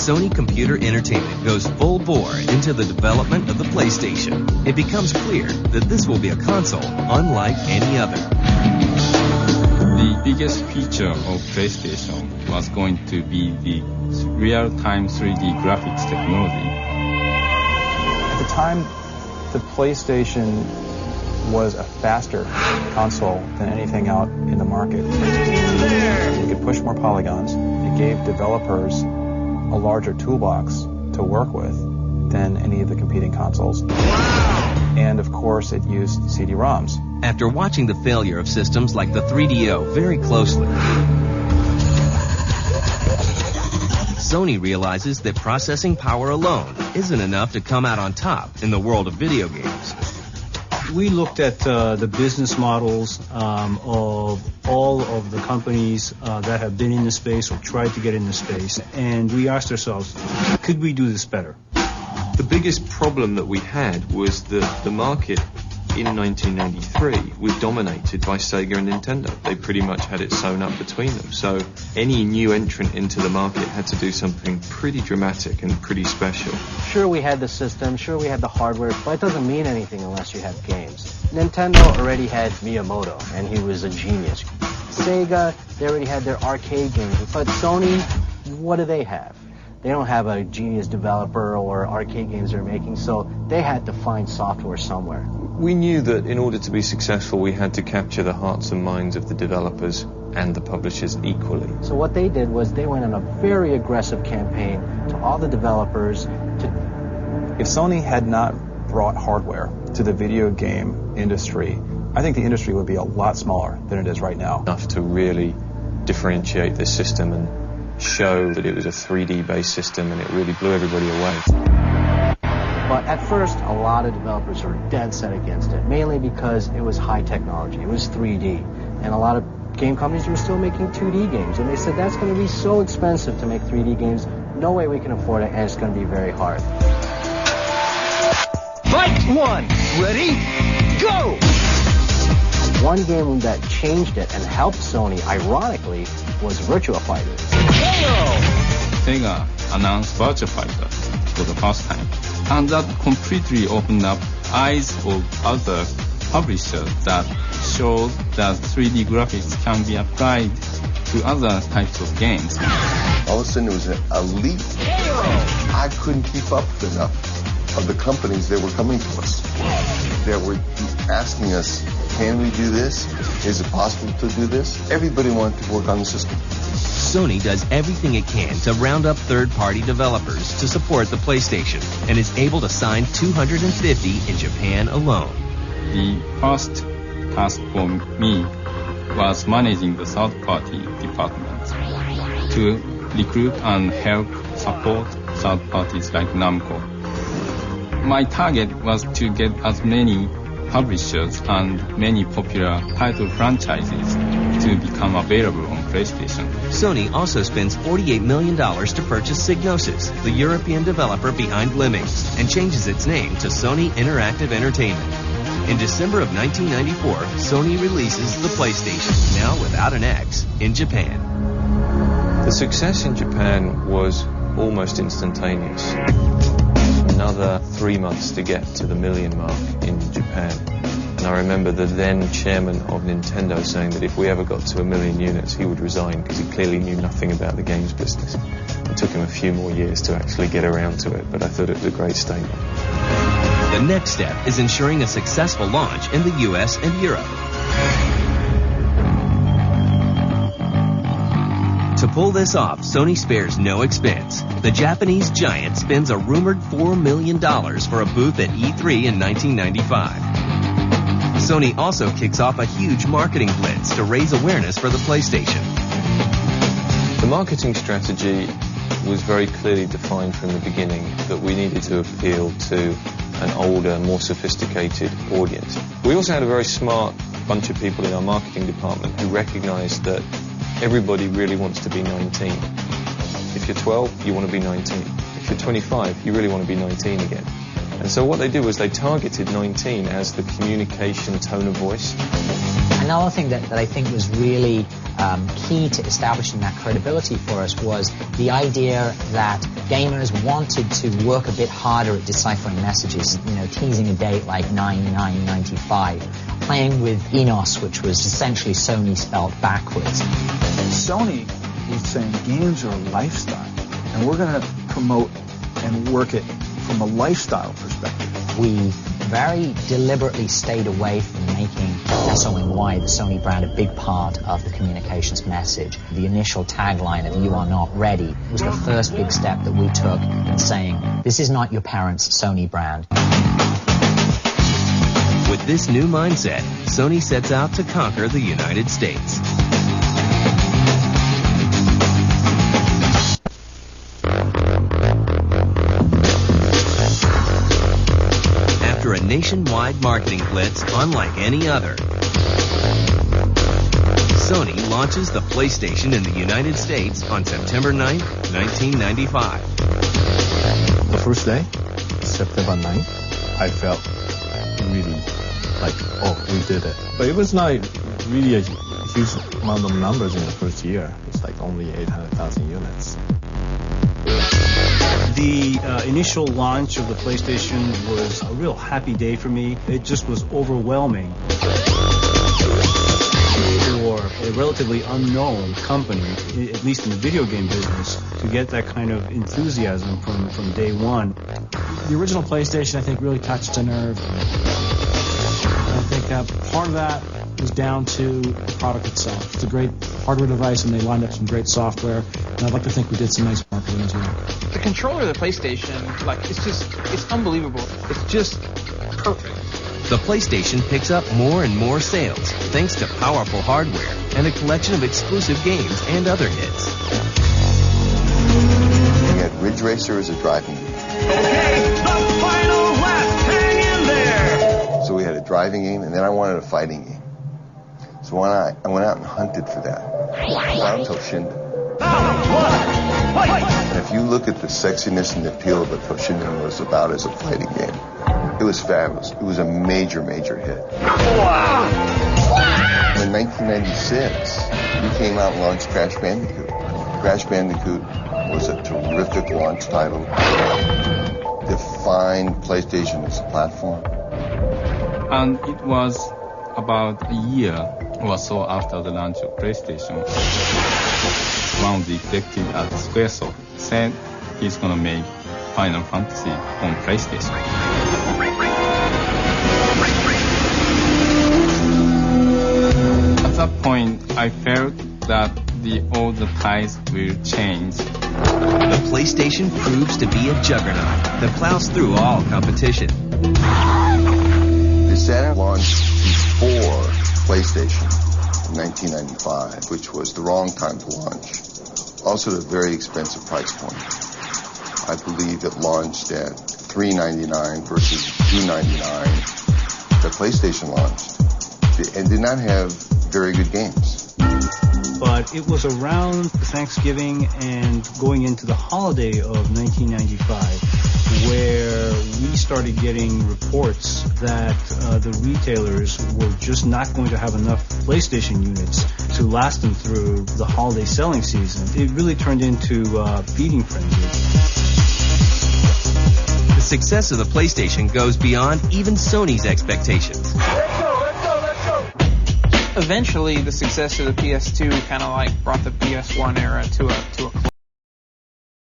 Sony Computer Entertainment goes full bore into the development of the PlayStation, it becomes clear that this will be a console unlike any other. The biggest feature of PlayStation was going to be the real-time 3D graphics technology. At the time, the PlayStation was a faster console than anything out in the market. You could push more polygons. It gave developers a larger toolbox to work with than any of the competing consoles. And of course, it used CD-ROMs. After watching the failure of systems like the 3DO very closely, Sony realizes that processing power alone isn't enough to come out on top in the world of video games. We looked at the business models of all of the companies that have been in the space or tried to get in the space, and we asked ourselves, could we do this better? The biggest problem that we had was that the market in 1993 was dominated by Sega and Nintendo. They pretty much had it sewn up between them. So any new entrant into the market had to do something pretty dramatic and pretty special. Sure, we had the system, sure we had the hardware, but it doesn't mean anything unless you have games. Nintendo already had Miyamoto, and he was a genius. Sega, they already had their arcade games, but Sony, what do they have? They don't have a genius developer or arcade games they're making, so they had to find software somewhere. We knew that in order to be successful, we had to capture the hearts and minds of the developers and the publishers equally. So what they did was they went on a very aggressive campaign to all the developers to... If Sony had not brought hardware to the video game industry, I think the industry would be a lot smaller than it is right now. Enough to really differentiate this system and show that it was a 3D-based system, and it really blew everybody away. But at first, a lot of developers were dead set against it, mainly because it was high technology, it was 3D, and a lot of game companies were still making 2D games, and they said that's going to be so expensive to make 3D games, no way we can afford it, and it's going to be very hard. Fight one! Ready? Go! One game that changed it and helped Sony, ironically, was Virtua Fighter. Sega announced Virtua Fighter for the first time, and that completely opened up eyes of other publishers that showed that 3D graphics can be applied to other types of games. All of a sudden, it was a leap. I couldn't keep up with enough of the companies that were coming to us, that were asking us, can we do this? Is it possible to do this? Everybody wanted to work on the system. Sony does everything it can to round up third-party developers to support the PlayStation and is able to sign 250 in Japan alone. The first task for me was managing the third-party department to recruit and help support third parties like Namco. My target was to get as many publishers and many popular title franchises to become available on PlayStation. Sony also spends $48 million to purchase Psygnosis, the European developer behind Lemmings, and changes its name to Sony Interactive Entertainment. In December of 1994, Sony releases the PlayStation, now without an X, in Japan. The success in Japan was almost instantaneous. Another 3 months to get to the million mark in Japan. And I remember the then chairman of Nintendo saying that if we ever got to 1 million units, he would resign because he clearly knew nothing about the games business. It took him a few more years to actually get around to it, but I thought it was a great statement. The next step is ensuring a successful launch in the US and Europe. To pull this off, Sony spares no expense. The Japanese giant spends a rumored $4 million for a booth at E3 in 1995. Sony also kicks off a huge marketing blitz to raise awareness for the PlayStation. The marketing strategy was very clearly defined from the beginning that we needed to appeal to an older, more sophisticated audience. We also had a very smart bunch of people in our marketing department who recognized that everybody really wants to be 19. If you're 12, you want to be 19. If you're 25, you really want to be 19 again. And so what they did was they targeted 19 as the communication tone of voice. Another thing that I think was really key to establishing that credibility for us was the idea that gamers wanted to work a bit harder at deciphering messages, you know, teasing a date like 9995, playing with Enos, which was essentially Sony spelled backwards. Sony was saying games are a lifestyle, and we're going to promote and work it from a lifestyle perspective. We very deliberately stayed away from making SONY, the Sony brand, a big part of the communications message. The initial tagline of "You are not ready" was the first big step that we took in saying, this is not your parents' Sony brand. With this new mindset, Sony sets out to conquer the United States. After a nationwide marketing blitz unlike any other, Sony launches the PlayStation in the United States on September 9th, 1995. The first day, September 9th, I felt really like, oh, we did it. But it was not really a huge amount of numbers in the first year. It's like only 800,000 units. The initial launch of the PlayStation was a real happy day for me. It just was overwhelming. For a relatively unknown company, at least in the video game business, to get that kind of enthusiasm from day one. The original PlayStation, I think, really touched a nerve. I think part of that was down to the product itself. It's a great hardware device, and they lined up some great software. And I'd like to think we did some nice marketing as well. The controller of the PlayStation, like, it's unbelievable. It's just perfect. The PlayStation picks up more and more sales thanks to powerful hardware and a collection of exclusive games and other hits. We had Ridge Racer as a driving game. Okay, the final lap, hang in there! So we had a driving game, and then I wanted a fighting game. So I went out and hunted for that. I found Toshinden. And if you look at the sexiness and the appeal of what Toshinden was about as a fighting game, it was fabulous. It was a major, major hit. In 1996, we came out and launched Crash Bandicoot. Crash Bandicoot was a terrific launch title. Defined PlayStation as a platform. And it was about a year or so after the launch of PlayStation. One of the executives at Squaresoft said he's going to make Final Fantasy on PlayStation. At that point, I felt that all the tides will change. The PlayStation proves to be a juggernaut that plows through all competition. The Saturn launched before PlayStation in 1995, which was the wrong time to launch. Also at a very expensive price point. I believe it launched at $399 versus $299. The PlayStation launched and did not have very good games. But it was around Thanksgiving and going into the holiday of 1995 where we started getting reports that the retailers were just not going to have enough PlayStation units to last them through the holiday selling season. It really turned into a feeding frenzy. The success of the PlayStation goes beyond even Sony's expectations. Eventually, the success of the PS2 kind of like brought the PS1 era to a close.